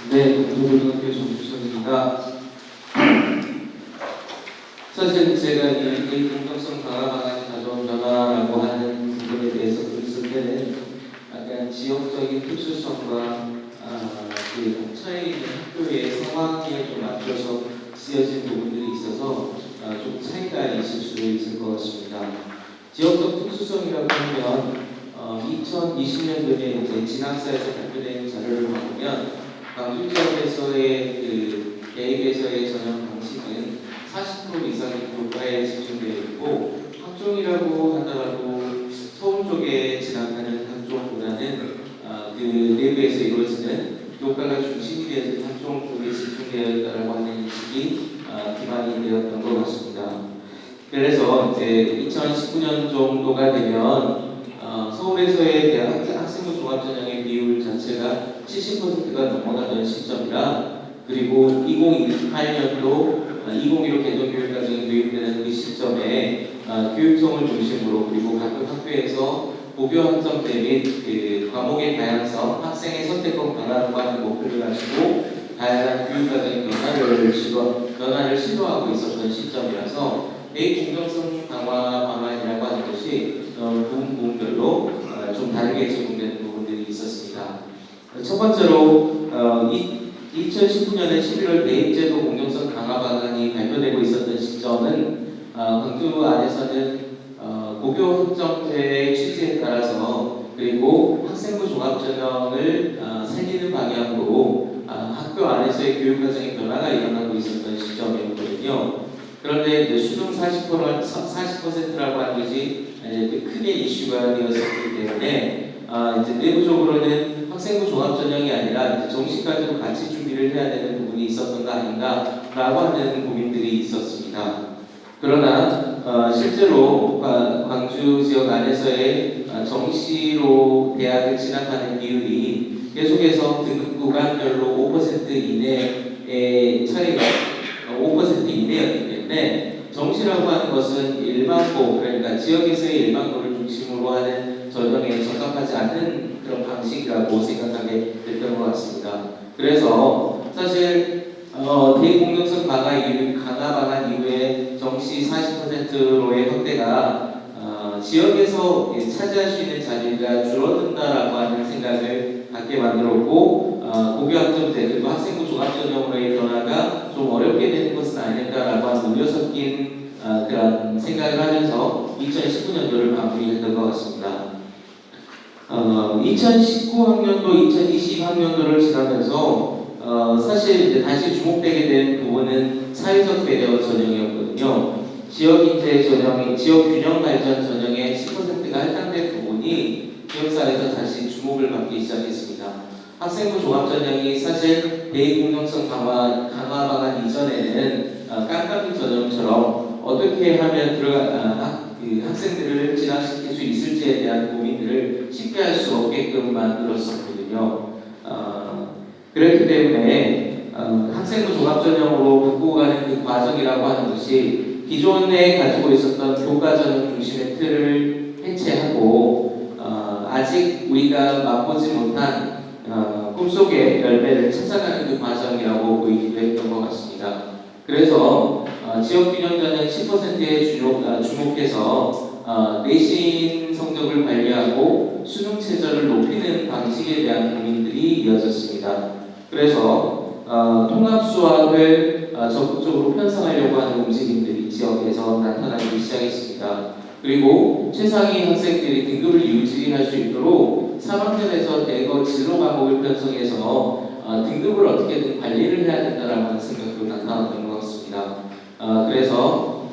네, 동부고등학교 정주선입니다. 사실 제가 이 공정성 강화 방안이 가져온 변화라고 하는 부분에 대해서 글쓸 때는 약간 지역적인 특수성과 그 차이 있는 학교의 상황에 좀 맞춰서 쓰여진 부분들이 있어서 좀 차이가 있을 수 있을 것 같습니다. 지역적 특수성이라고 하면 2020년도에 이제 진학사에서 발표된 자료를 보면 광주 지역에서의 그 대입에서의 전형 방식은 40% 이상이 교과에 집중되어 있고 학종이라고 하더라도 서울 쪽에 진학하는 학종보다는 그 내부에서 이루어지는 교과가 중심이 되는 학종 쪽에 집중되어 있다고 하는 인식이 기반이 되었던 것 같습니다. 그래서 이제 2019년 정도가 되면 서울에서의 대학 학생부 종합전형의 비율 자체가 70%가 넘어가던 시점이라, 그리고 2028년도 2015 개정교육과정이 도입되는 그 시점에 교육성을 중심으로 그리고 각급 학교에서 고교 학점제 및 그 과목의 다양성, 학생의 선택권 변화를 하는 목표를 가지고 다양한 교육과정의 변화를 시도하고 있었던 시점이라서 대입 공정성 강화 방안이라고 하는 것이 부분별로 좀 다르게 적용되는 부분들이 있었습니다. 첫 번째로 2019년에 11월 대입제도 공정성 강화 방안이 발표되고 있었던 시점은 광주 안에서는 고교 학점제의 취지에 따라서 그리고 학생부 종합전형을 살리는 방향으로 학교 안에서의 교육과정의 변화가 일어나고 있었던 시점이었거든요. 그런데 이제 수능 40%라고 하는 것이 크게 이슈가 되었었기 때문에 이제 내부적으로는 학생부 종합전형이 아니라 이제 정시까지도 같이 준비를 해야 되는 부분이 있었던 거 아닌가라고 하는 고민들이 있었습니다. 그러나 실제로 광주 지역 안에서의 정시로 대학을 진학하는 비율이 계속해서 등급 구간별로 5% 이내의 차이가 5% 이내였기 때문에 정시라고 하는 것은 일반고, 그러니까 지역에서의 일반고를 중심으로 하는 전형에 적합하지 않는 그런 방식이라고 생각하게 됐던 것 같습니다. 그래서 사실 대입 공정성 강화 방안 이후에 정시 40%로의 확대가 지역에서 차지할 수 있는 자리가 줄어든다라고 하는 생각을 갖게 만들었고, 고교 학점제 그리고 학생부 종합전형으로의 변화가 좀 어렵게 되는 것은 아닐까라고 하는 우려 섞인 그런 생각을 하면서 2019년도를 마무리했던 것 같습니다. 2019학년도, 2020학년도를 지나면서 사실 이제 다시 주목되게 된 부분은 사회적 배려 전형이었거든요. 지역 인재 전형이 지역 균형 발전 전형의 10%가 할당된 부분이 지역사회에서 다시 주목을 받기 시작했습니다. 학생부 종합 전형이 사실 대입 공정성 강화 방안 이전에는 깜깜이 전형처럼 어떻게 하면 학생들을 진학시킬 수 있을지에 대한 고민들을 쉽게 할 수 없게끔 만들었었거든요. 그렇기 때문에 학생부 종합전형으로 바꾸고 가는 그 과정이라고 하는 것이 기존에 가지고 있었던 교과전형 중심의 틀을 해체하고 아직 우리가 맛보지 못한 꿈속의 열매를 찾아가는 그 과정이라고 보이기도 했던 것 같습니다. 그래서 지역균형전형 10%에 주목해서 내신 성적을 관리하고 수능 최저를 높이는 방식에 대한 고민들이 이어졌습니다. 그래서 통합수학을 적극적으로 편성하려고 하는 움직임들이 지역에서 나타나기 시작했습니다. 그리고 최상위 학생들이 등급을 유지할 수 있도록 3학년에서 대거 진로 과목을 편성해서 등급을 어떻게든 관리를 해야 된다는 생각도 나타났던 것 같습니다. 그래서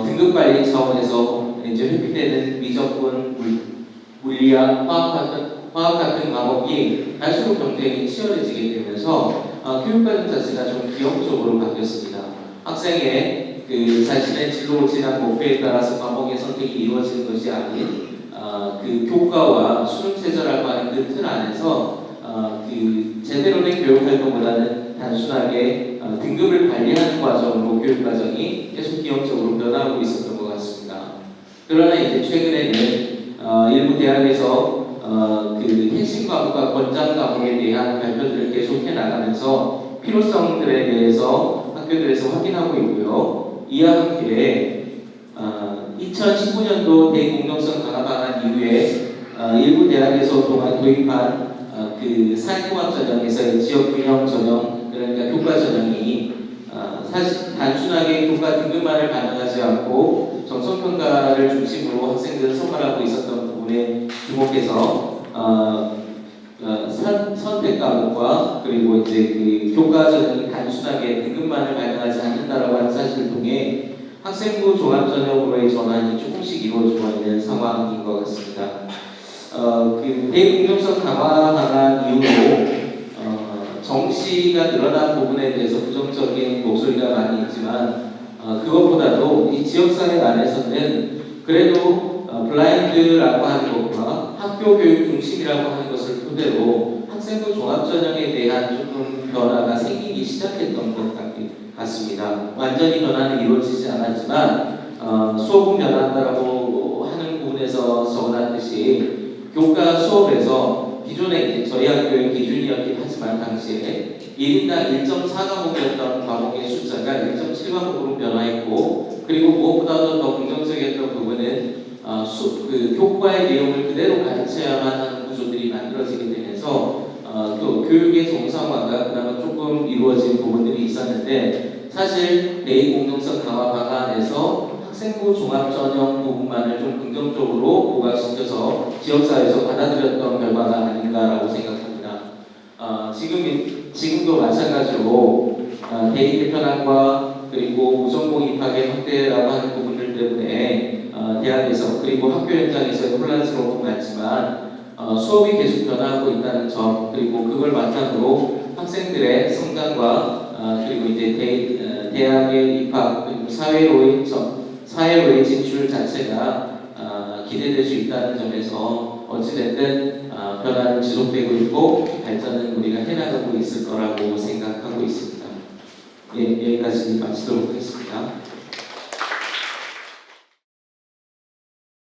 등급 관리 차원에서 이제 회피되는 미적분, 물리학, 화학 같은 과목이 갈수록 경쟁이 치열해지게 되면서 교육과정 자체가 좀 기형적으로 바뀌었습니다. 학생의 그 자신의 진로 진학 목표에 따라서 과목의 선택이 이루어지는 것이 아닌 그 교과와 수능 체제라고 하는 그 틀 안에서 그 제대로 된 교육 활동보다는 단순하게 등급을 관리하는 과정으로 교육 과정이 계속 기형적으로 변화하고 있었던 것 같습니다. 그러나 이제 최근에는 일부 대학에서 그 핵심 과목과 권장 과목에 대한 발표들을 계속해 나가면서 필요성들에 대해서 학교들에서 확인하고 있고요. 이와 함께 2019년도 대공정성 강화 방안 이후에 일부 대학에서 도입한 그 사회통합 전형에서의 지역 균형 전형, 그러니까 교과 전형이 사실 단순하게 교과 등급만을 반영하지 않고 정성평가를 중심으로 학생들을 선발하고 있었던 부분에 주목해서 선택 과목과 그리고 이제 그 교과 전형이 단순하게 등급만을 반영하지 않는다라고 하는 사실을 통해 학생부 종합전형으로의 전환이 조금씩 이루어지고 있는 상황인 것 같습니다. 그 대공정성 강화 방안 이후로 정시가 늘어난 부분에 대해서 부정적인 목소리가 많이 있지만 그것보다도 이 지역사회 안에서는 그래도 블라인드라고 하는 것과 학교 교육 중심이라고 하는 것을 토대로 학생부 종합전형에 대한 조금 변화가 생기기 시작했던 것 같습니다. 완전히 변화는 이루어지지 않았지만 수업은 변한다라고 하는 부분에서 적어놨듯이 교과 수업에서 기존에 이제 저희 학교의 기준이었긴 하지만 당시에 1인당 1.4과목이었던 과목의 숫자가 1.7과목으로 변화했고, 그리고 무엇보다도 더 긍정적이었던 부분은 그 교과의 내용을 그대로 가르쳐야만 하는 구조들이 만들어지게 되면서 또 교육의 정상화가 그나마 조금 이루어진 부분들이 있었는데, 사실 대입공정성 강화 방안에서 학생부 종합전형 부분만을 좀 긍정적으로 부각시켜서 지역사회에서 받아들였던 결과가 아닌가라고 생각합니다. 지금도 마찬가지로 대입 개편안과 그리고 우선공 입학의 확대라고 하는 부분들 때문에 대학에서 그리고 학교 현장에서 혼란스러운 것 같지만 수업이 계속 변화하고 있다는 점, 그리고 그걸 바탕으로 학생들의 성장과 그리고 이제 대학의 입학 그리고 사회로의 진출 자체가 기대될 수 있다는 점에서 어찌됐든 변화는 지속되고 있고 발전은 우리가 해나가고 있을 거라고 생각하고 있습니다. 예, 여기까지 마치도록 하겠습니다.